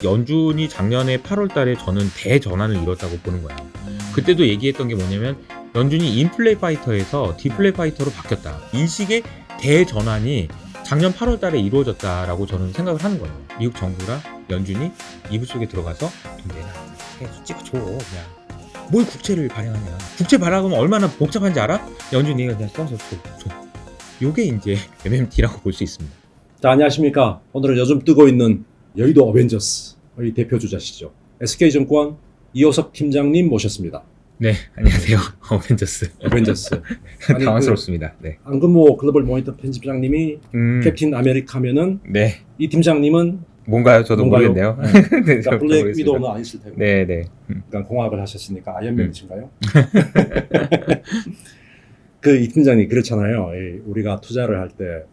연준이 작년에 8월 달에 저는 대전환을 이뤘다고 보는 거예요. 그때도 얘기했던 게 뭐냐면 연준이 인플레 파이터에서 디플레 파이터로 바뀌었다. 인식의 대전환이 작년 8월 달에 이루어졌다라고 저는 생각을 하는 거예요. 미국 정부랑 연준이 이불 속에 들어가서 좀 내놔. 해서 찍어줘. 그냥. 뭘 국채를 발행하냐. 국채 발행하면 얼마나 복잡한지 알아? 연준이가 그냥 써서 줘. 요게 이제 MMT라고 볼 수 있습니다. 자, 안녕하십니까. 오늘은 요즘 뜨고 있는 여의도 어벤져스의 대표주자시죠. SK증권 이호석 팀장님 모셨습니다. 네, 안녕하세요. 어벤져스. 어벤져스. 당황스럽습니다. 네. 안근모 글로벌 모니터 편집장님이 캡틴 아메리카면은 네. 이 팀장님은 뭔가요? 저도 뭔가요? 모르겠네요. 네. 그러니까 블랙 위도우는 아니실 테고. 네. 그러니까 공학을 하셨으니까 아이언맨이신가요? 이 팀장님 그렇잖아요. 우리가 투자를 할 때,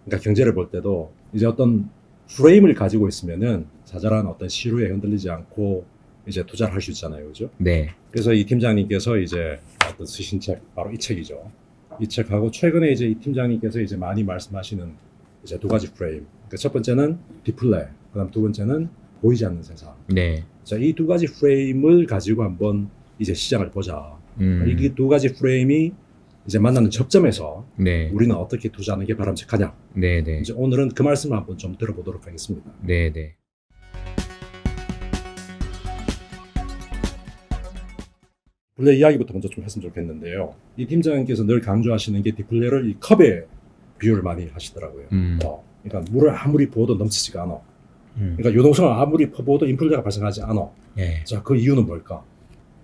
그러니까 경제를 볼 때도 이제 어떤 프레임을 가지고 있으면은 자잘한 어떤 시류에 흔들리지 않고 이제 투자를 할 수 있잖아요, 그죠? 네. 그래서 이 팀장님께서 이제 어떤 쓰신 책, 바로 이 책이죠. 이 책하고 최근에 이제 이 팀장님께서 이제 많이 말씀하시는 이제 두 가지 프레임. 그러니까 첫 번째는 디플레, 그다음 두 번째는 보이지 않는 세상. 네. 자, 이 두 가지 프레임을 가지고 한번 이제 시장을 보자. 이 두 가지 프레임이 이제 만나는 접점에서 네. 우리는 어떻게 투자하는 게 바람직하냐. 네. 이제 오늘은 그 말씀을 한번 좀 들어보도록 하겠습니다. 네. 디플레 이야기부터 먼저 좀 했으면 좋겠는데요. 이 팀장님께서 늘 강조하시는 게 디플레를 이 컵에 비유를 많이 하시더라고요. 그러니까 물을 아무리 부어도 넘치지가 않아. 그러니까 유동성을 아무리 퍼부어도 인플레가 발생하지 않아. 네. 자, 그 이유는 뭘까?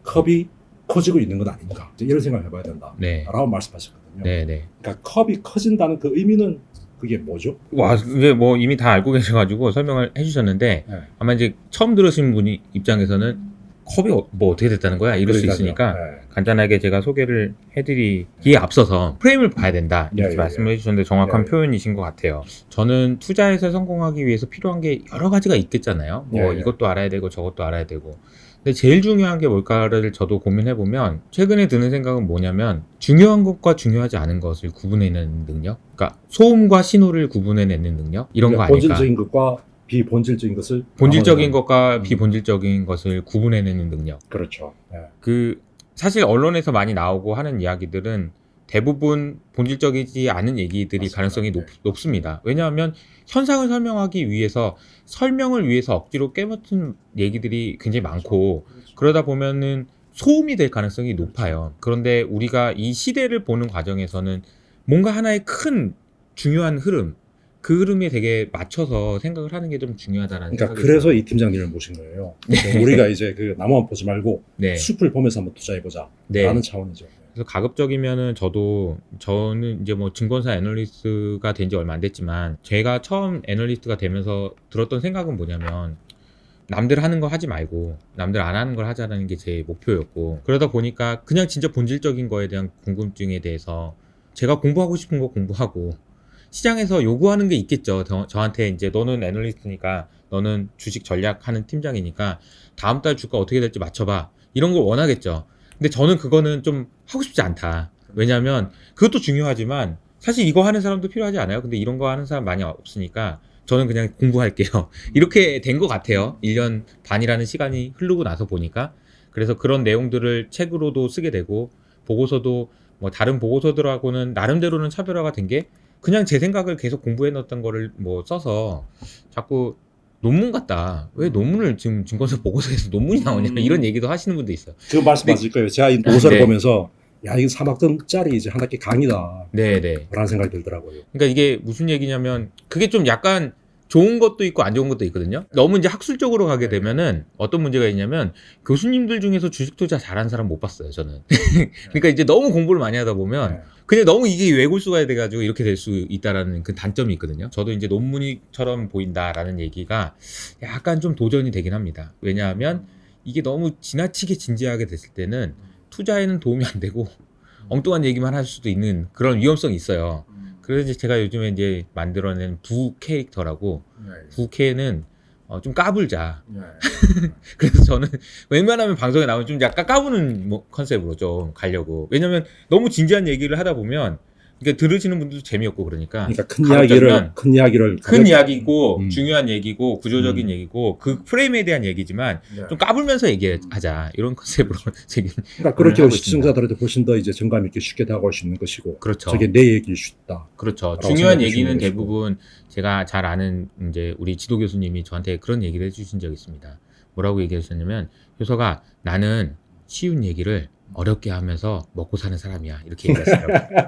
컵이 커지고 있는 건 아닌가? 이제 이런 생각을 해봐야 된다. 네. 라고 말씀하셨거든요. 네. 그러니까 컵이 커진다는 그 의미는 그게 뭐죠? 와, 이게 뭐 이미 다 알고 계셔가지고 설명을 해주셨는데 네. 아마 이제 처음 들으신 분이 입장에서는 컵이 뭐 어떻게 됐다는 거야? 이럴 수 있으니까 네. 간단하게 제가 소개를 해드리기에 앞서서 프레임을 봐야 된다 이렇게 예. 말씀을 해주셨는데 정확한 표현이신 것 같아요. 저는 투자에서 성공하기 위해서 필요한 게 여러 가지가 있겠잖아요. 뭐 이것도 알아야 되고 저것도 알아야 되고. 근데 제일 중요한 게 뭘까를 저도 고민해보면 최근에 드는 생각은 뭐냐면 중요한 것과 중요하지 않은 것을 구분해내는 능력, 그러니까 소음과 신호를 구분해내는 능력 이런 거 아닐까. 본질적인 것과 비본질적인 것을 본질적인 것과 비본질적인 것을 구분해내는 능력. 그렇죠. 네. 사실 언론에서 많이 나오고 하는 이야기들은 대부분 본질적이지 않은 얘기들이 맞습니다. 가능성이 높습니다. 왜냐하면 현상을 설명하기 위해서 설명을 위해서 억지로 깨맞춘 얘기들이 굉장히 많고 그러다 보면은 소음이 될 가능성이 높아요. 그런데 우리가 이 시대를 보는 과정에서는 뭔가 하나의 큰 중요한 흐름, 그 흐름에 되게 맞춰서 생각을 하는 게 좀 중요하다라는 그러니까 생각이 그래서 이 팀장님을 모신 거예요. 우리가 이제 나무만 보지 말고 네. 숲을 보면서 한번 투자해보자 네. 라는 차원이죠. 그래서 가급적이면은 저는 이제 뭐 증권사 애널리스트가 된 지 얼마 안 됐지만 제가 처음 애널리스트가 되면서 들었던 생각은 뭐냐면 남들 하는 거 하지 말고 남들 안 하는 걸 하자라는 게 제 목표였고 그러다 보니까 그냥 진짜 본질적인 거에 대한 궁금증에 대해서 제가 공부하고 싶은 거 공부하고 시장에서 요구하는 게 있겠죠. 저한테 이제 너는 애널리스트니까 너는 주식 전략하는 팀장이니까 다음 달 주가 어떻게 될지 맞춰봐 이런 걸 원하겠죠. 근데 저는 그거는 좀 하고 싶지 않다. 왜냐하면 그것도 중요하지만 사실 이거 하는 사람도 필요하지 않아요. 근데 이런 거 하는 사람 많이 없으니까 저는 그냥 공부할게요. 이렇게 된 것 같아요. 1년 반이라는 시간이 흐르고 나서 보니까. 그래서 그런 내용들을 책으로도 쓰게 되고 보고서도 뭐 다른 보고서들하고는 나름대로는 차별화가 된 게 그냥 제 생각을 계속 공부해 놨던 거를 뭐 써서 자꾸 논문 같다. 왜 논문을 지금 증권사 보고서에서 논문이 나오냐 이런 얘기도 하시는 분도 있어요. 그 말씀 맞을 거예요. 제가 이 보고서를 네. 보면서 야, 이거 3학점짜리 이제 한 학기 강의다 네네. 라는 생각이 들더라고요. 그러니까 이게 무슨 얘기냐면 그게 좀 약간 좋은 것도 있고 안 좋은 것도 있거든요. 너무 이제 학술적으로 가게 되면은 어떤 문제가 있냐면 교수님들 중에서 주식 투자 잘하는 사람 못 봤어요, 저는. 그러니까 이제 너무 공부를 많이 하다 보면 그냥 너무 이게 외골수가 돼가지고 이렇게 될 수 있다라는 그 단점이 있거든요. 저도 이제 논문이처럼 보인다라는 얘기가 약간 좀 도전이 되긴 합니다. 왜냐하면 이게 너무 지나치게 진지하게 됐을 때는 투자에는 도움이 안 되고 엉뚱한 얘기만 할 수도 있는 그런 위험성이 있어요. 그래서 제가 요즘에 이제 만들어낸 부 캐릭터라고 부 캐는 좀 까불자. 그래서 저는 웬만하면 방송에 나오면 좀 약간 까부는 컨셉으로 좀 가려고. 왜냐면 너무 진지한 얘기를 하다 보면 그러니까 들으시는 분들도 재미없고 그러니까 큰 가급적이면 이야기를 큰 이야기고 음. 중요한 얘기고 구조적인 음. 얘기고 그 프레임에 대한 얘기지만 네. 좀 까불면서 얘기하자 이런 컨셉으로 지금 그러니까 그렇게 하고 시청자들한테 훨씬 더 이제 정감 있게 쉽게 다가올 수 있는 것이고 그렇죠. 저게 내 얘기일 수 있다. 그렇죠. 라고 중요한 생각해 얘기는 주는 것이고. 대부분 제가 잘 아는 이제 우리 지도 교수님이 저한테 그런 얘기를 해주신 적이 있습니다. 뭐라고 얘기하셨냐면 효서가 나는 쉬운 얘기를 어렵게 하면서 먹고 사는 사람이야 이렇게 얘기하시더라고요.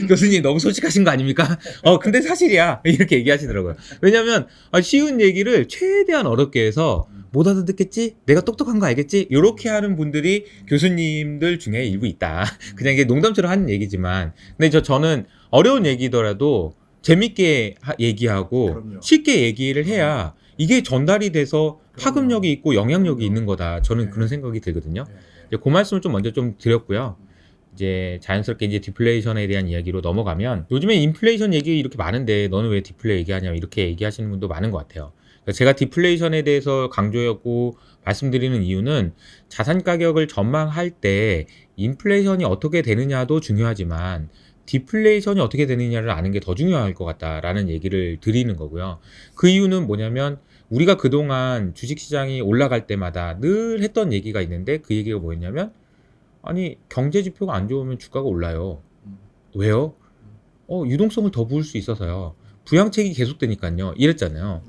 교수님 너무 솔직하신 거 아닙니까? 근데 사실이야 이렇게 얘기하시더라고요. 왜냐하면 쉬운 얘기를 최대한 어렵게 해서 못 알아듣겠지? 내가 똑똑한 거 알겠지? 이렇게 하는 분들이 교수님들 중에 일부 있다. 그냥 이게 농담처럼 하는 얘기지만 근데 저는 어려운 얘기더라도 재밌게 얘기하고 그럼요. 쉽게 얘기를 해야 이게 전달이 돼서 파급력이 있고 영향력이 있는 거다. 저는 그런 생각이 들거든요. 이제 그 말씀을 좀 먼저 좀 드렸고요. 이제 자연스럽게 이제 디플레이션에 대한 이야기로 넘어가면 요즘에 인플레이션 얘기 이렇게 많은데 너는 왜 디플레 얘기하냐 이렇게 얘기하시는 분도 많은 것 같아요. 그러니까 제가 디플레이션에 대해서 강조하고 말씀드리는 이유는 자산 가격을 전망할 때 인플레이션이 어떻게 되느냐도 중요하지만 디플레이션이 어떻게 되느냐를 아는 게 더 중요할 것 같다라는 얘기를 드리는 거고요. 그 이유는 뭐냐면 우리가 그동안 주식시장이 올라갈 때마다 늘 했던 얘기가 있는데 그 얘기가 뭐였냐면 아니 경제 지표가 안 좋으면 주가가 올라요. 왜요? 유동성을 더 부을 수 있어서요. 부양책이 계속되니까요. 이랬잖아요.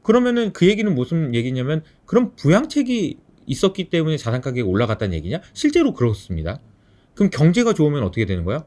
그러면은 그 얘기는 무슨 얘기냐면 그럼 부양책이 있었기 때문에 자산 가격이 올라갔다는 얘기냐? 실제로 그렇습니다. 그럼 경제가 좋으면 어떻게 되는 거야?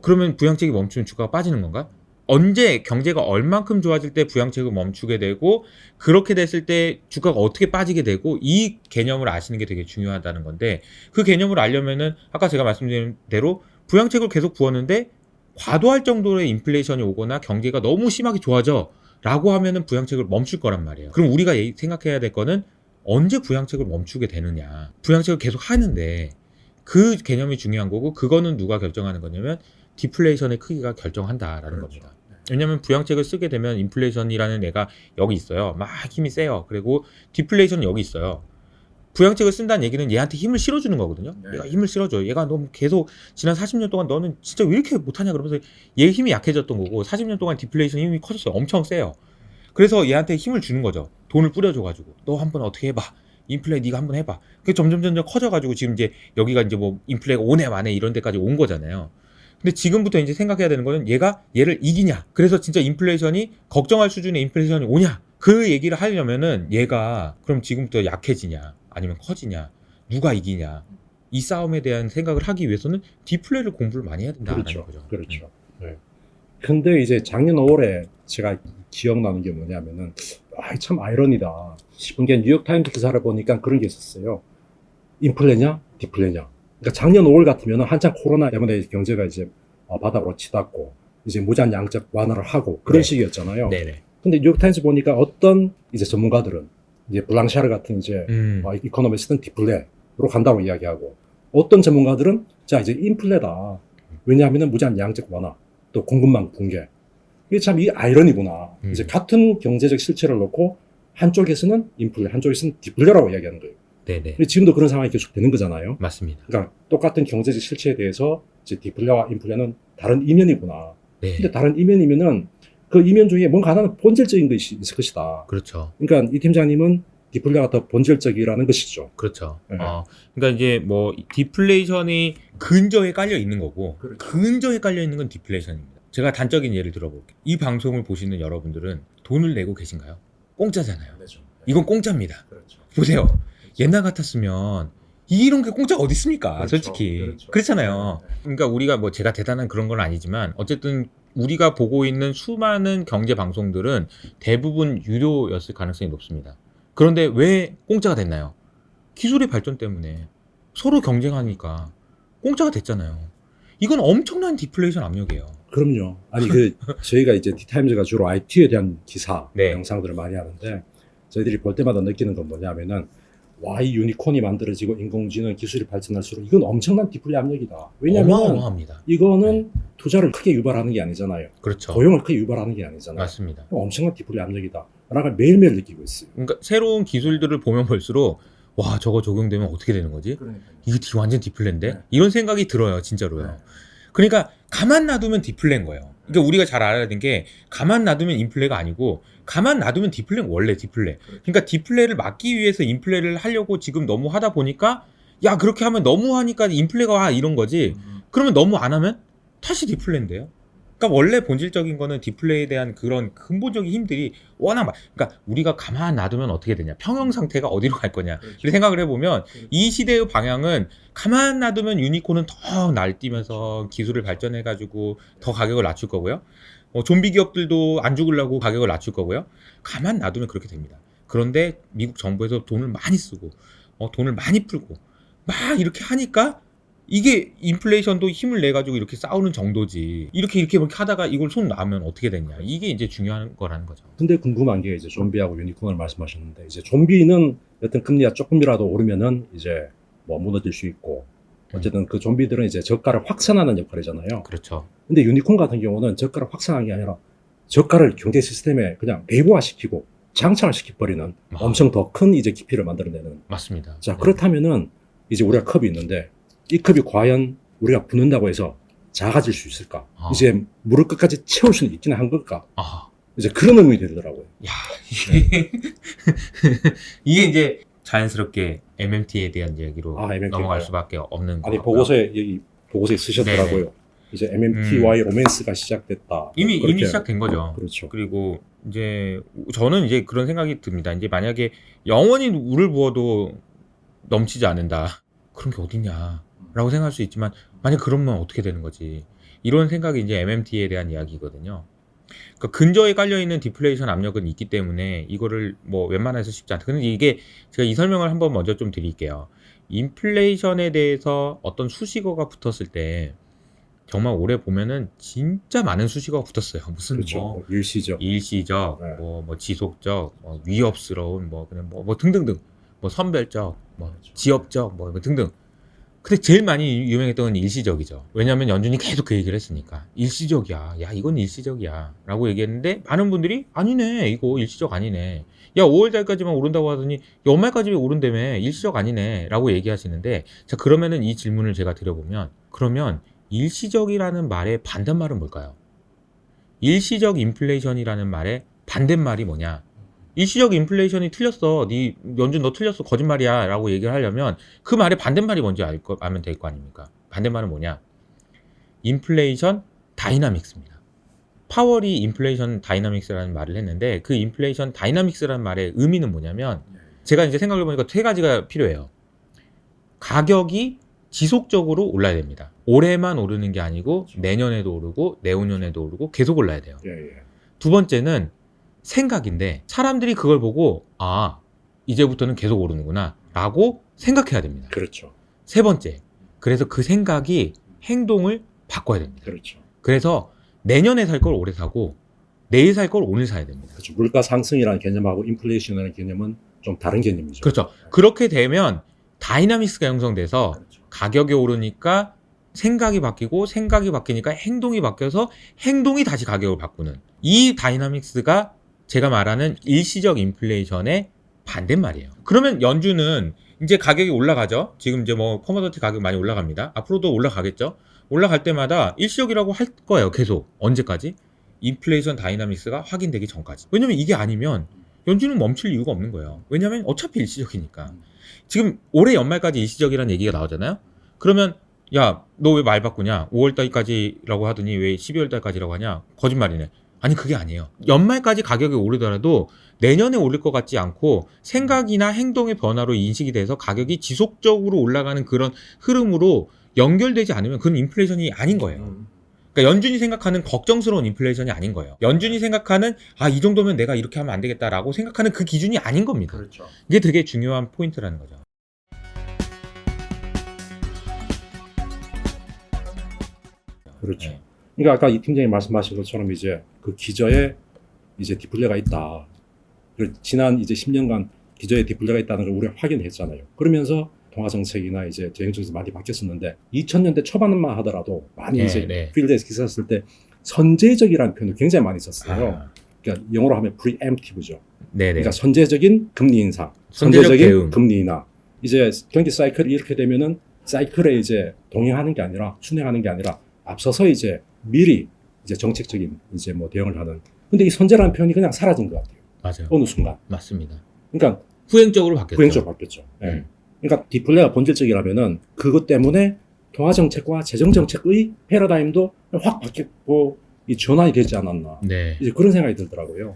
그러면 부양책이 멈추면 주가가 빠지는 건가? 언제 경제가 얼만큼 좋아질 때 부양책을 멈추게 되고 그렇게 됐을 때 주가가 어떻게 빠지게 되고 이 개념을 아시는 게 되게 중요하다는 건데 그 개념을 알려면은 아까 제가 말씀드린 대로 부양책을 계속 부었는데 과도할 정도의 인플레이션이 오거나 경제가 너무 심하게 좋아져 라고 하면은 부양책을 멈출 거란 말이에요. 그럼 우리가 생각해야 될 거는 언제 부양책을 멈추게 되느냐. 부양책을 계속 하는데 그 개념이 중요한 거고 그거는 누가 결정하는 거냐면 디플레이션의 크기가 결정한다라는 겁니다. 왜냐하면 부양책을 쓰게 되면 인플레이션이라는 애가 여기 있어요. 막 힘이 세요. 그리고 디플레이션은 여기 있어요. 부양책을 쓴다는 얘기는 얘한테 힘을 실어주는 거거든요. 얘가 힘을 실어줘요. 얘가 너무 계속 지난 40년 동안 너는 진짜 왜 이렇게 못하냐 그러면서 얘 힘이 약해졌던 거고 40년 동안 디플레이션 힘이 커졌어요. 엄청 세요. 그래서 얘한테 힘을 주는 거죠. 돈을 뿌려줘가지고 너 한번 어떻게 해봐. 인플레 네가 한번 해봐. 그게 점점 커져가지고 지금 이제 여기가 이제 뭐 인플레가 5내 만에 이런 데까지 온 거잖아요. 근데 지금부터 이제 생각해야 되는 거는 얘가 얘를 이기냐. 그래서 진짜 인플레이션이 걱정할 수준의 인플레이션이 오냐. 그 얘기를 하려면은 얘가 그럼 지금부터 약해지냐 아니면 커지냐 누가 이기냐 이 싸움에 대한 생각을 하기 위해서는 디플레를 공부를 많이 해야 된다는 그렇죠. 거죠. 그렇죠. 네. 근데 이제 작년 5월에 제가 기억나는 게 뭐냐면은 참 아이러니다 싶은 게 뉴욕타임즈 기사를 보니까 그런 게 있었어요. 인플레냐 디플레냐. 그러니까 작년 5월 같으면 한창 코로나 때문에 경제가 이제 바닥으로 치닫고 이제 무제한 양적 완화를 하고 그런 네. 시기였잖아요. 네네. 근데 뉴욕타임즈 보니까 어떤 이제 전문가들은 이제 블랑샤르 같은 이제 이코노미스트는 디플레로 간다고 이야기하고 어떤 전문가들은 자 이제 인플레다. 왜냐하면은 무제한 양적 완화 또 공급망 붕괴. 이게 참 이 아이러니구나. 이제 같은 경제적 실체를 놓고 한쪽에서는 인플레, 한쪽에서는 디플레라고 이야기하는 거예요. 네네. 근데 지금도 그런 상황이 계속 되는 거잖아요. 맞습니다. 그러니까 똑같은 경제적 실체에 대해서 이제 디플레와 인플레는 다른 이면이구나. 네. 근데 다른 이면이면은 그 이면 중에 뭔가 하나는 본질적인 것이 있을 것이다. 그렇죠. 그러니까 이 팀장님은 디플레가 더 본질적이라는 것이죠. 그렇죠. 네. 그러니까 이제 뭐 디플레이션이 근저에 깔려 있는 거고 그렇죠. 근저에 깔려 있는 건 디플레이션입니다. 제가 단적인 예를 들어볼게요. 이 방송을 보시는 여러분들은 돈을 내고 계신가요? 공짜잖아요. 그렇죠. 이건 공짜입니다. 그렇죠. 보세요. 옛날 같았으면 이런 게 공짜가 어디 있습니까? 그렇죠. 솔직히 그렇죠. 그렇잖아요. 네. 그러니까 우리가 뭐 제가 대단한 그런 건 아니지만 어쨌든 우리가 보고 있는 수많은 경제 방송들은 대부분 유료였을 가능성이 높습니다. 그런데 왜 공짜가 됐나요? 기술의 발전 때문에 서로 경쟁하니까 공짜가 됐잖아요. 이건 엄청난 디플레이션 압력이에요. 그럼요. 아니 저희가 이제 디타임즈가 주로 IT에 대한 기사 네. 영상들을 많이 하는데 저희들이 볼 때마다 느끼는 건 뭐냐면은 와, 이 유니콘이 만들어지고 인공지능 기술이 발전할수록 이건 엄청난 디플레 압력이다. 왜냐하면 어마어마합니다. 이거는 투자를 크게 유발하는 게 아니잖아요. 그렇죠. 고용을 크게 유발하는 게 아니잖아요. 맞습니다. 엄청난 디플레 압력이다. 라고 매일매일 느끼고 있어요. 그러니까 새로운 기술들을 보면 볼수록 와 저거 적용되면 어떻게 되는 거지? 그러니까요. 이게 완전 디플레인데? 네. 이런 생각이 들어요. 진짜로요. 네. 그러니까 가만 놔두면 디플레인 거예요. 그러니까 우리가 잘 알아야 되는 게 가만 놔두면 인플레가 아니고 가만 놔두면 디플레는 원래 디플레. 그러니까 디플레를 막기 위해서 인플레를 하려고 지금 너무 하다 보니까 야 그렇게 하면 너무 하니까 인플레가 와 이런 거지. 그러면 너무 안 하면 다시 디플레인데요. 그러니까 원래 본질적인 거는 디플레이에 대한 그런 근본적인 힘들이 워낙 그러니까 우리가 가만 놔두면 어떻게 되냐, 평형 상태가 어디로 갈 거냐 이렇게 생각을 해보면 이 시대의 방향은 가만 놔두면 유니콘은 더 날뛰면서 기술을 발전해가지고 더 가격을 낮출 거고요. 좀비 기업들도 안 죽으려고 가격을 낮출 거고요. 가만 놔두면 그렇게 됩니다. 그런데 미국 정부에서 돈을 많이 쓰고 돈을 많이 풀고 막 이렇게 하니까 이게 인플레이션도 힘을 내 가지고 이렇게 싸우는 정도지. 이렇게 하다가 이걸 손 놔면 어떻게 되냐. 이게 이제 중요한 거라는 거죠. 근데 궁금한 게 이제 좀비하고 유니콘을 말씀하셨는데 이제 좀비는 여튼 금리가 조금이라도 오르면은 이제 뭐 무너질 수 있고 어쨌든 그 좀비들은 이제 저가를 확산하는 역할이잖아요. 그렇죠. 근데 유니콘 같은 경우는 저가를 확산하는 게 아니라 저가를 경제 시스템에 그냥 내부화시키고 장착을 시켜버리는 엄청 더 큰 이제 깊이를 만들어내는. 맞습니다. 자, 그렇다면은 이제 우리가 컵이 있는데 이 컵이 과연 우리가 붓는다고 해서 작아질 수 있을까? 이제 물을 끝까지 채울 수는 있기는 한 걸까? 이제 그런 의문이 들더라고요. 야, 이게 이제 자연스럽게 MMT에 대한 얘기로 넘어갈 수밖에 없는 거. 아니 보고서에 쓰셨더라고요. 네네. 이제 MMT와의 로맨스가 시작됐다. 이미 시작된 거죠. 그렇죠. 그리고 이제 저는 이제 그런 생각이 듭니다. 이제 만약에 영원히 물을 부어도 넘치지 않는다. 그런 게 어딨냐. 라고 생각할 수 있지만 만약 그러면 어떻게 되는 거지, 이런 생각이 이제 MMT에 대한 이야기거든요. 그러니까 근저에 깔려있는 디플레이션 압력은 있기 때문에 이거를 뭐 웬만해서 쉽지 않다. 근데 이게 제가 이 설명을 한번 먼저 좀 드릴게요. 인플레이션에 대해서 어떤 수식어가 붙었을 때 정말 올해 보면은 진짜 많은 수식어가 붙었어요. 무슨 그렇죠. 뭐 일시적, 네. 뭐 지속적, 위협스러운, 그냥 뭐 등등등, 뭐 선별적, 뭐 그렇죠. 지역적, 뭐 등등. 근데 제일 많이 유명했던 건 일시적이죠. 왜냐하면 연준이 계속 그 얘기를 했으니까. 일시적이야. 야, 이건 일시적이야. 라고 얘기했는데 많은 분들이 아니네. 이거 일시적 아니네. 야, 5월달까지만 오른다고 하더니 연말까지 오른다며. 일시적 아니네. 라고 얘기하시는데, 자, 그러면은 이 질문을 제가 드려보면, 그러면 일시적이라는 말의 반대말은 뭘까요? 일시적 인플레이션이라는 말의 반대말이 뭐냐? 일시적 인플레이션이 틀렸어. 연준 너 틀렸어. 거짓말이야. 라고 얘기를 하려면 그 말의 반대말이 뭔지 알면 될 거 아닙니까? 반대말은 뭐냐? 인플레이션 다이나믹스입니다. 파월이 인플레이션 다이나믹스라는 말을 했는데 그 인플레이션 다이나믹스라는 말의 의미는 뭐냐면, 제가 이제 생각해 보니까 세 가지가 필요해요. 가격이 지속적으로 올라야 됩니다. 올해만 오르는 게 아니고 내년에도 오르고 내후년에도 오르고 계속 올라야 돼요. 두 번째는 생각인데 사람들이 그걸 보고 이제부터는 계속 오르는구나 라고 생각해야 됩니다. 그렇죠. 세 번째, 그래서 그 생각이 행동을 바꿔야 됩니다. 그렇죠. 그래서 내년에 살 걸 올해 사고 내일 살 걸 오늘 사야 됩니다. 그렇죠. 물가 상승이라는 개념하고 인플레이션이라는 개념은 좀 다른 개념이죠. 그렇죠. 그렇게 되면 다이나믹스가 형성돼서 그렇죠. 가격이 오르니까 생각이 바뀌고 생각이 바뀌니까 행동이 바뀌어서 행동이 다시 가격을 바꾸는, 이 다이나믹스가 제가 말하는 일시적 인플레이션의 반대말이에요. 그러면 연준은 이제 가격이 올라가죠. 지금 이제 뭐 커머더티 가격 많이 올라갑니다. 앞으로도 올라가겠죠. 올라갈 때마다 일시적이라고 할 거예요. 계속. 언제까지? 인플레이션 다이나믹스가 확인되기 전까지. 왜냐면 이게 아니면 연준은 멈출 이유가 없는 거예요. 왜냐면 어차피 일시적이니까. 지금 올해 연말까지 일시적이라는 얘기가 나오잖아요. 그러면 야, 너 왜 말 바꾸냐? 5월달까지라고 하더니 왜 12월달까지라고 하냐? 거짓말이네. 아니, 그게 아니에요. 연말까지 가격이 오르더라도 내년에 오를 것 같지 않고 생각이나 행동의 변화로 인식이 돼서 가격이 지속적으로 올라가는 그런 흐름으로 연결되지 않으면 그건 인플레이션이 아닌 거예요. 그러니까 연준이 생각하는 걱정스러운 인플레이션이 아닌 거예요. 연준이 생각하는 이 정도면 내가 이렇게 하면 안 되겠다라고 생각하는 그 기준이 아닌 겁니다. 그렇죠. 이게 되게 중요한 포인트라는 거죠. 그렇죠. 네. 그러니까 아까 이 팀장이 말씀하신 것처럼 이제 그 기저에 이제 디플레가 있다. 지난 이제 10년간 기저에 디플레가 있다는 걸 우리가 확인했잖아요. 그러면서 통화 정책이나 이제 재정 정책이 많이 바뀌었었는데 2000년대 초반만 하더라도 많이 이제 필드에서 기사 썼을 때 선제적이라는 표현을 굉장히 많이 썼어요. 그러니까 영어로 하면 preemptive죠. 그러니까 선제적인 금리 인상, 선제적인 금리 인하. 이제 경기 사이클이 이렇게 되면은 사이클에 이제 동행하는 게 아니라 순행하는 게 아니라 앞서서 이제 미리 이제 정책적인 이제 뭐 대응을 하는. 근데 이 선제라는 표현이 그냥 사라진 것 같아요. 맞아요. 어느 순간. 맞습니다. 그러니까 후행적으로 바뀌었죠. 후행적으로 바뀌었죠. 예. 그러니까 디플레가 본질적이라면은 그것 때문에 통화 정책과 재정 정책의 패러다임도 확 바뀌고 이 전환이 되지 않았나. 네. 이제 그런 생각이 들더라고요.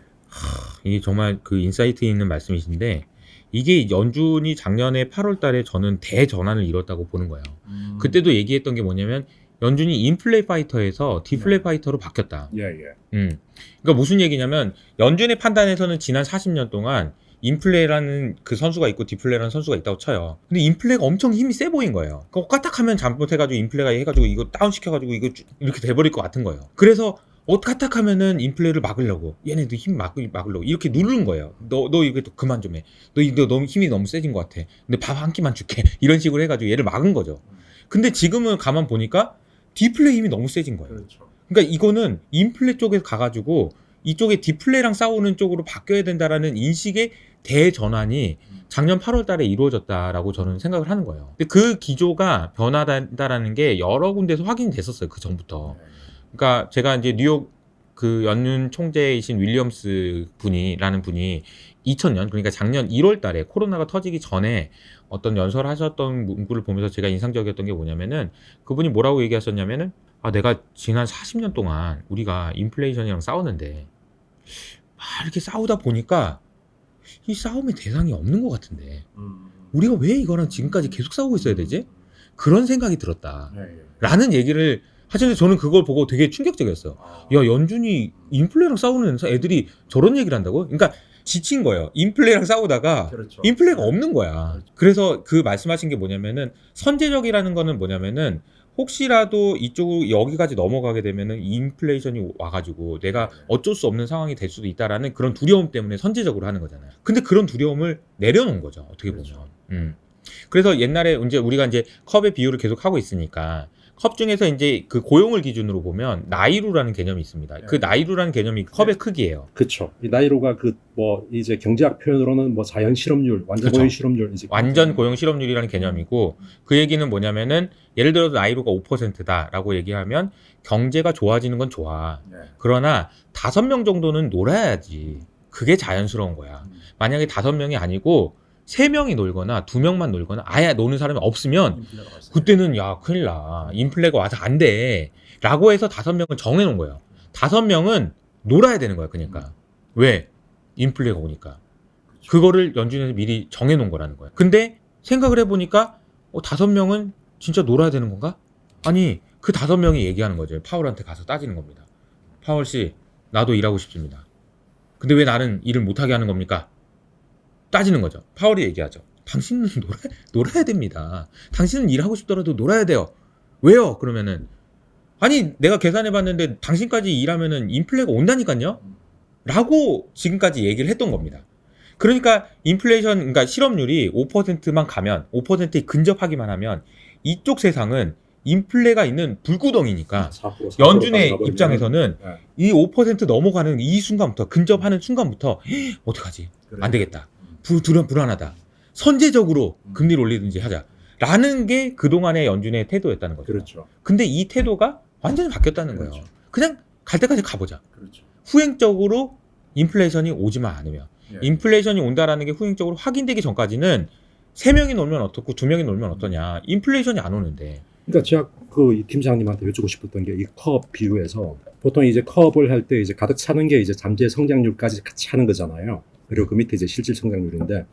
이게 정말 그 인사이트 있는 말씀이신데 이게 연준이 작년에 8월 달에 저는 대전환을 이뤘다고 보는 거예요. 그때도 얘기했던 게 뭐냐면 연준이 인플레 파이터에서 디플레 파이터로 바뀌었다. 예, 예. 그러니까 무슨 얘기냐면 연준의 판단에서는 지난 40년 동안 인플레라는 그 선수가 있고 디플레라는 선수가 있다고 쳐요. 근데 인플레가 엄청 힘이 세 보인 거예요. 그거 까딱하면 잘못해가지고 인플레가 해가지고 이거 다운시켜가지고 이거 이렇게 돼버릴 것 같은 거예요. 그래서 까딱하면은 인플레를 막으려고 얘네들 힘 막으려고 이렇게 누르는 거예요. 너 이거 또 그만 좀 해. 너 너무 힘이 너무 세진 것 같아. 근데 밥 한 끼만 줄게. 이런 식으로 해가지고 얘를 막은 거죠. 근데 지금은 가만 보니까 디플레 힘이 너무 세진 거예요. 그렇죠. 그러니까 이거는 인플레 쪽에 가가지고 이쪽에 디플레랑 싸우는 쪽으로 바뀌어야 된다라는 인식의 대전환이 작년 8월 달에 이루어졌다라고 저는 생각을 하는 거예요. 근데 그 기조가 변화된다라는 게 여러 군데서 확인이 됐었어요. 그 전부터. 그러니까 제가 이제 뉴욕 그 연준 총재이신 윌리엄스 분이라는 분이 2000년 그러니까 작년 1월 달에 코로나가 터지기 전에 어떤 연설을 하셨던 문구를 보면서 제가 인상적이었던 게 뭐냐면은 그분이 뭐라고 얘기하셨냐면은 내가 지난 40년 동안 우리가 인플레이션이랑 싸웠는데 이렇게 싸우다 보니까 이 싸움의 대상이 없는 것 같은데 우리가 왜 이거랑 지금까지 계속 싸우고 있어야 되지? 그런 생각이 들었다. 라는 얘기를 하시는데 저는 그걸 보고 되게 충격적이었어요. 야, 연준이 인플레랑 싸우는 애들이 저런 얘기를 한다고? 그러니까 지친 거예요. 인플레랑 싸우다가 그렇죠. 인플레가 없는 거야. 그래서 그 말씀하신 게 뭐냐면은 선제적이라는 거는 뭐냐면은 혹시라도 이쪽 여기까지 넘어가게 되면은 인플레이션이 와가지고 내가 어쩔 수 없는 상황이 될 수도 있다라는 그런 두려움 때문에 선제적으로 하는 거잖아요. 근데 그런 두려움을 내려놓은 거죠. 어떻게 보면. 그렇죠. 그래서 옛날에 이제 우리가 이제 컵의 비율을 계속 하고 있으니까 컵 중에서 이제 그 고용을 기준으로 보면 나이루라는 개념이 있습니다. 그 나이루라는 개념이 컵의 크기예요. 그렇죠. 이 나이로가 그 뭐 이제 경제학 표현으로는 뭐 자연 실업률, 완전 그쵸. 고용 실업률 이제 완전 고용 실업률이라는 개념이고 그 얘기는 뭐냐면은 예를 들어서 나이루가 5%다라고 얘기하면 경제가 좋아지는 건 좋아. 그러나 5명 정도는 놀아야지. 그게 자연스러운 거야. 만약에 5명이 아니고 3명이 놀거나 2명만 놀거나 아예 노는 사람이 없으면 그때는 야 큰일 나. 인플레가 와서 안 돼. 라고 해서 5명을 정해놓은 거예요. 5명은 놀아야 되는 거야. 그러니까. 왜? 인플레가 오니까. 그거를 연준에서 미리 정해놓은 거라는 거야. 근데 생각을 해보니까 5명은 진짜 놀아야 되는 건가? 아니 그 5명이 얘기하는 거죠. 파월한테 가서 따지는 겁니다. 파월 씨 나도 일하고 싶습니다. 근데 왜 나는 일을 못하게 하는 겁니까? 따지는 거죠. 파월이 얘기하죠. 당신은 놀아야 됩니다. 당신은 일하고 싶더라도 놀아야 돼요. 왜요? 그러면은 아니 내가 계산해봤는데 당신까지 일하면은 인플레가 온다니까요. 라고 지금까지 얘기를 했던 겁니다. 그러니까 인플레이션 그러니까 실업률이 5%만 가면 5%에 근접하기만 하면 이쪽 세상은 인플레가 있는 불구덩이니까 4%, 연준의 입장에서는 네. 이 5% 넘어가는 이 순간부터 근접하는 순간부터 어떡하지? 안 되겠다. 불안하다. 선제적으로 금리를 올리든지 하자. 라는 게 그동안의 연준의 태도였다는 거죠. 그렇죠. 근데 이 태도가 완전히 바뀌었다는 거예요. 그렇죠. 그냥 갈 때까지 가보자. 그렇죠. 후행적으로 인플레이션이 오지만 않으면. 예. 인플레이션이 온다라는 게 후행적으로 확인되기 전까지는 3명이 놀면 어떻고 2명이 놀면 어떠냐. 인플레이션이 안 오는데. 그러니까 제가 그 이 팀장님한테 여쭙고 싶었던 게 이 컵 비유에서 보통 이제 컵을 할 때 이제 가득 차는 게 이제 잠재 성장률까지 같이 하는 거잖아요. 그리고 그 밑에 이제 실질 성장률인데,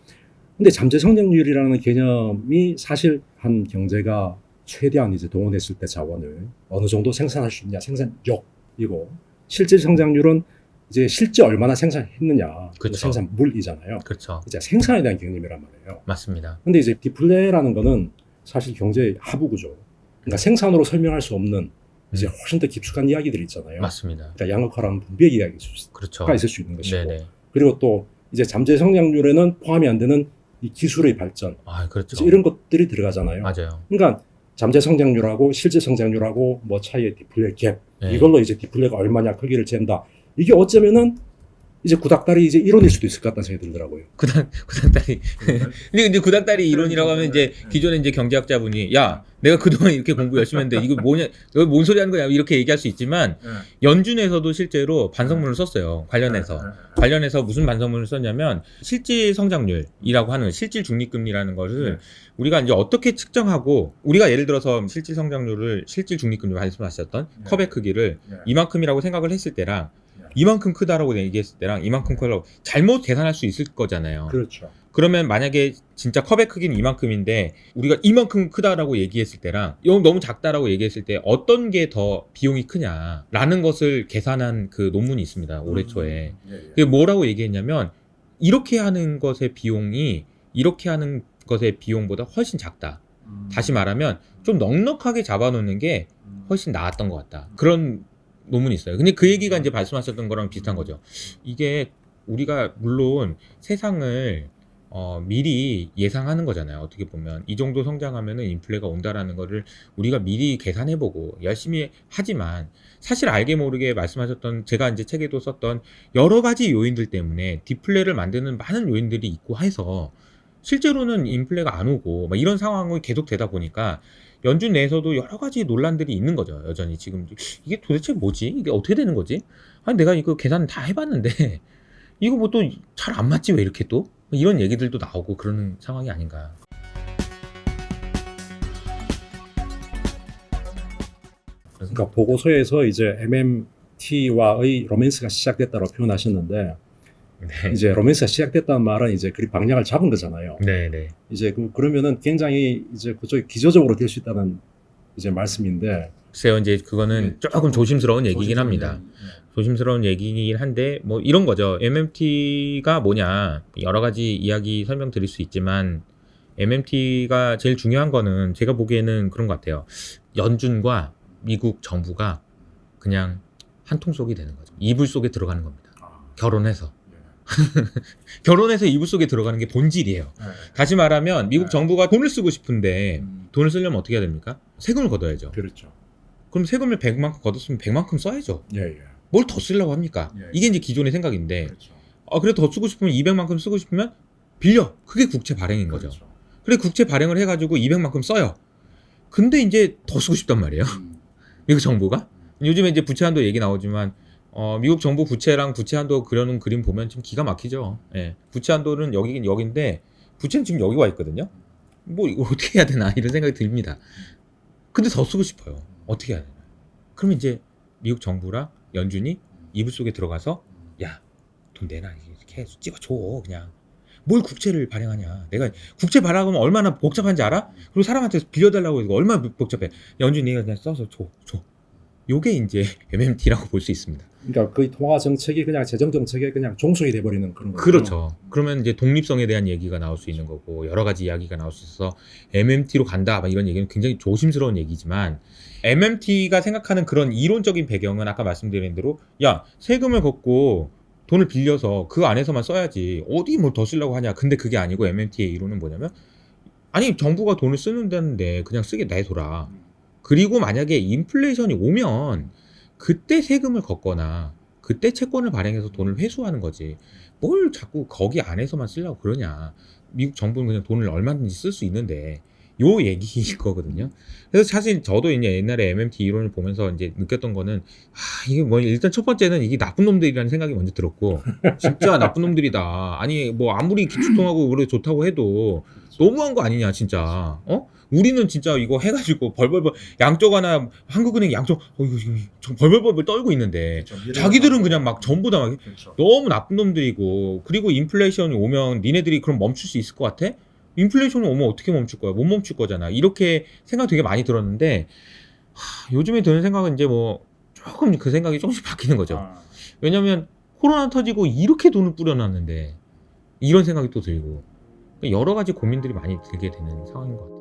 근데 잠재 성장률이라는 개념이 사실 한 경제가 최대한 이제 동원했을 때 자원을 어느 정도 생산할 수 있냐, 생산력이고, 실질 성장률은 이제 실제 얼마나 생산했느냐, 그쵸. 생산물이잖아요. 그렇죠. 이제 생산에 대한 개념이란 말이에요. 맞습니다. 근데 이제 디플레라는 거는 사실 경제의 하부 구조. 그러니까 생산으로 설명할 수 없는 이제 훨씬 더 깊숙한 이야기들이 있잖아요. 맞습니다. 그러니까 양극화라는 분배의 이야기가 그렇죠. 있을 수 있는 것이고. 네네. 그리고 또 이제 잠재 성장률에는 포함이 안 되는 이 기술의 발전. 그렇죠. 이런 것들이 들어가잖아요. 맞아요. 그러니까 잠재 성장률하고 실제 성장률하고 뭐 차이의 디플레 갭. 네. 이걸로 이제 디플레가 얼마냐 크기를 잰다. 이게 어쩌면은 이제 구닥다리 이제 이론일 수도 있을 것 같다는 생각이 들더라고요. 구닥다리. 근데 이제 구닥다리 이론이라고 하면 이제 기존에 이제 경제학자분이 야 내가 그동안 이렇게 공부 열심히 했는데 이거 뭐냐, 너 뭔 소리 하는 거야 이렇게 얘기할 수 있지만 연준에서도 실제로 반성문을 썼어요. 관련해서 무슨 반성문을 썼냐면 실질 성장률이라고 하는 실질 중립금리라는 것을 우리가 이제 어떻게 측정하고 우리가 예를 들어서 실질 성장률을 실질 중립금리 말씀하셨던 컵의 크기를 이만큼이라고 생각을 했을 때랑 이만큼 크다라고 얘기했을 때랑 이만큼 크다고 잘못 계산할 수 있을 거잖아요. 그렇죠. 그러면 만약에 진짜 컵의 크기는 이만큼인데 우리가 이만큼 크다라고 얘기했을 때랑 너무 작다라고 얘기했을 때 어떤 게 더 비용이 크냐라는 것을 계산한 그 논문이 있습니다. 올해 초에. 그게 뭐라고 얘기했냐면 이렇게 하는 것의 비용이 이렇게 하는 것의 비용보다 훨씬 작다. 다시 말하면 좀 넉넉하게 잡아놓는 게 훨씬 나았던 것 같다. 그런 논문이 있어요. 근데 그 얘기가 이제 말씀하셨던 거랑 비슷한 거죠. 이게 우리가 물론 세상을 미리 예상하는 거잖아요. 어떻게 보면 이 정도 성장하면은 인플레가 온다라는 거를 우리가 미리 계산해보고 열심히 하지만 사실 알게 모르게 말씀하셨던 제가 이제 책에도 썼던 여러 가지 요인들 때문에 디플레를 만드는 많은 요인들이 있고 해서 실제로는 인플레가 안 오고 막 이런 상황이 계속 되다 보니까 연준 내에서도 여러 가지 논란들이 있는 거죠. 여전히 지금 이게 도대체 뭐지? 이게 어떻게 되는 거지? 아니 내가 이거 계산 다 해봤는데 이거 뭐 또 잘 안 맞지 왜 이렇게 또? 이런 얘기들도 나오고 그러는 상황이 아닌가. 그러니까 보고서에서 이제 MMT와의 로맨스가 시작됐다고 표현하셨는데 네. 이제 로맨스가 시작됐다는 말은 이제 그리 방향을 잡은 거잖아요. 네. 이제 그러면은 굉장히 이제 그쪽이 기저적으로 될 수 있다는 이제 말씀인데. 글쎄요, 이제 그거는 조금 조심스러운 얘기긴 합니다. 조심스러운 얘기긴 한데 뭐 이런 거죠. MMT가 뭐냐 여러 가지 이야기 설명드릴 수 있지만 MMT가 제일 중요한 거는 제가 보기에는 그런 것 같아요. 연준과 미국 정부가 그냥 한 통 속이 되는 거죠. 이불 속에 들어가는 겁니다. 결혼해서. 결혼해서 이불 속에 들어가는 게 본질이에요. 다시 말하면 미국 정부가 돈을 쓰고 싶은데 돈을 쓰려면 어떻게 해야 됩니까? 세금을 걷어야죠. 그렇죠. 그럼 세금을 100만큼 걷었으면 100만큼 써야죠. 예. 뭘 더 쓰려고 합니까? 이게 이제 기존의 생각인데 그렇죠. 그래 더 쓰고 싶으면 200만큼 쓰고 싶으면 빌려. 그게 국채 발행인 거죠. 그렇죠. 그래 국채 발행을 해가지고 200만큼 써요. 근데 이제 더 쓰고 싶단 말이에요. 미국 정부가. 요즘에 이제 부채 한도 얘기 나오지만 미국 정부 부채랑 부채 한도 그려놓은 그림 보면 좀 기가 막히죠. 예. 부채 한도는 여기긴 여긴데 부채는 지금 여기 와 있거든요. 뭐 이거 어떻게 해야 되나 이런 생각이 듭니다. 근데 더 쓰고 싶어요. 어떻게 해야 되나. 그럼 이제 미국 정부랑 연준이 이불 속에 들어가서 야, 돈 내놔 이렇게 해서 찍어줘 그냥. 뭘 국채를 발행하냐. 내가 국채 발행하면 얼마나 복잡한지 알아? 그리고 사람한테 빌려달라고 해서 얼마나 복잡해. 연준이가 그냥 써서 줘. 요게 이제 MMT라고 볼 수 있습니다. 그러니까 그 통화 정책이 그냥 재정 정책에 그냥 종속이 돼버리는 그런 거죠. 그렇죠. 그러면 이제 독립성에 대한 얘기가 나올 수 있는 거고 여러 가지 이야기가 나올 수 있어서 MMT로 간다 막 이런 얘기는 굉장히 조심스러운 얘기지만 MMT가 생각하는 그런 이론적인 배경은 아까 말씀드린 대로 야 세금을 걷고 돈을 빌려서 그 안에서만 써야지 어디 뭐 더 쓰려고 하냐. 근데 그게 아니고 MMT의 이론은 뭐냐면 아니 정부가 돈을 쓰는데 그냥 쓰게 내둬라. 그리고 만약에 인플레이션이 오면 그때 세금을 걷거나 그때 채권을 발행해서 돈을 회수하는 거지. 뭘 자꾸 거기 안에서만 쓰려고 그러냐. 미국 정부는 그냥 돈을 얼마든지 쓸 수 있는데 요 얘기일 거거든요. 그래서 사실 저도 이제 옛날에 MMT 이론을 보면서 이제 느꼈던 거는 이게 뭐 일단 첫 번째는 이게 나쁜 놈들이라는 생각이 먼저 들었고 진짜 나쁜 놈들이다. 아니 뭐 아무리 기축통하고 그래 좋다고 해도 너무한 거 아니냐 진짜. 우리는 진짜 이거 해가지고 벌벌벌 양쪽 하나 한국은행 양쪽 이거 지금 벌벌벌 떨고 있는데 자기들은 그냥 막 전부 다 막 너무 나쁜 놈들이고 그리고 인플레이션이 오면 니네들이 그럼 멈출 수 있을 것 같아? 인플레이션이 오면 어떻게 멈출 거야? 못 멈출 거잖아. 이렇게 생각 되게 많이 들었는데 요즘에 드는 생각은 이제 뭐 조금 그 생각이 조금씩 바뀌는 거죠. 왜냐면 코로나 터지고 이렇게 돈을 뿌려놨는데 이런 생각이 또 들고 여러 가지 고민들이 많이 들게 되는 상황인 것 같아요.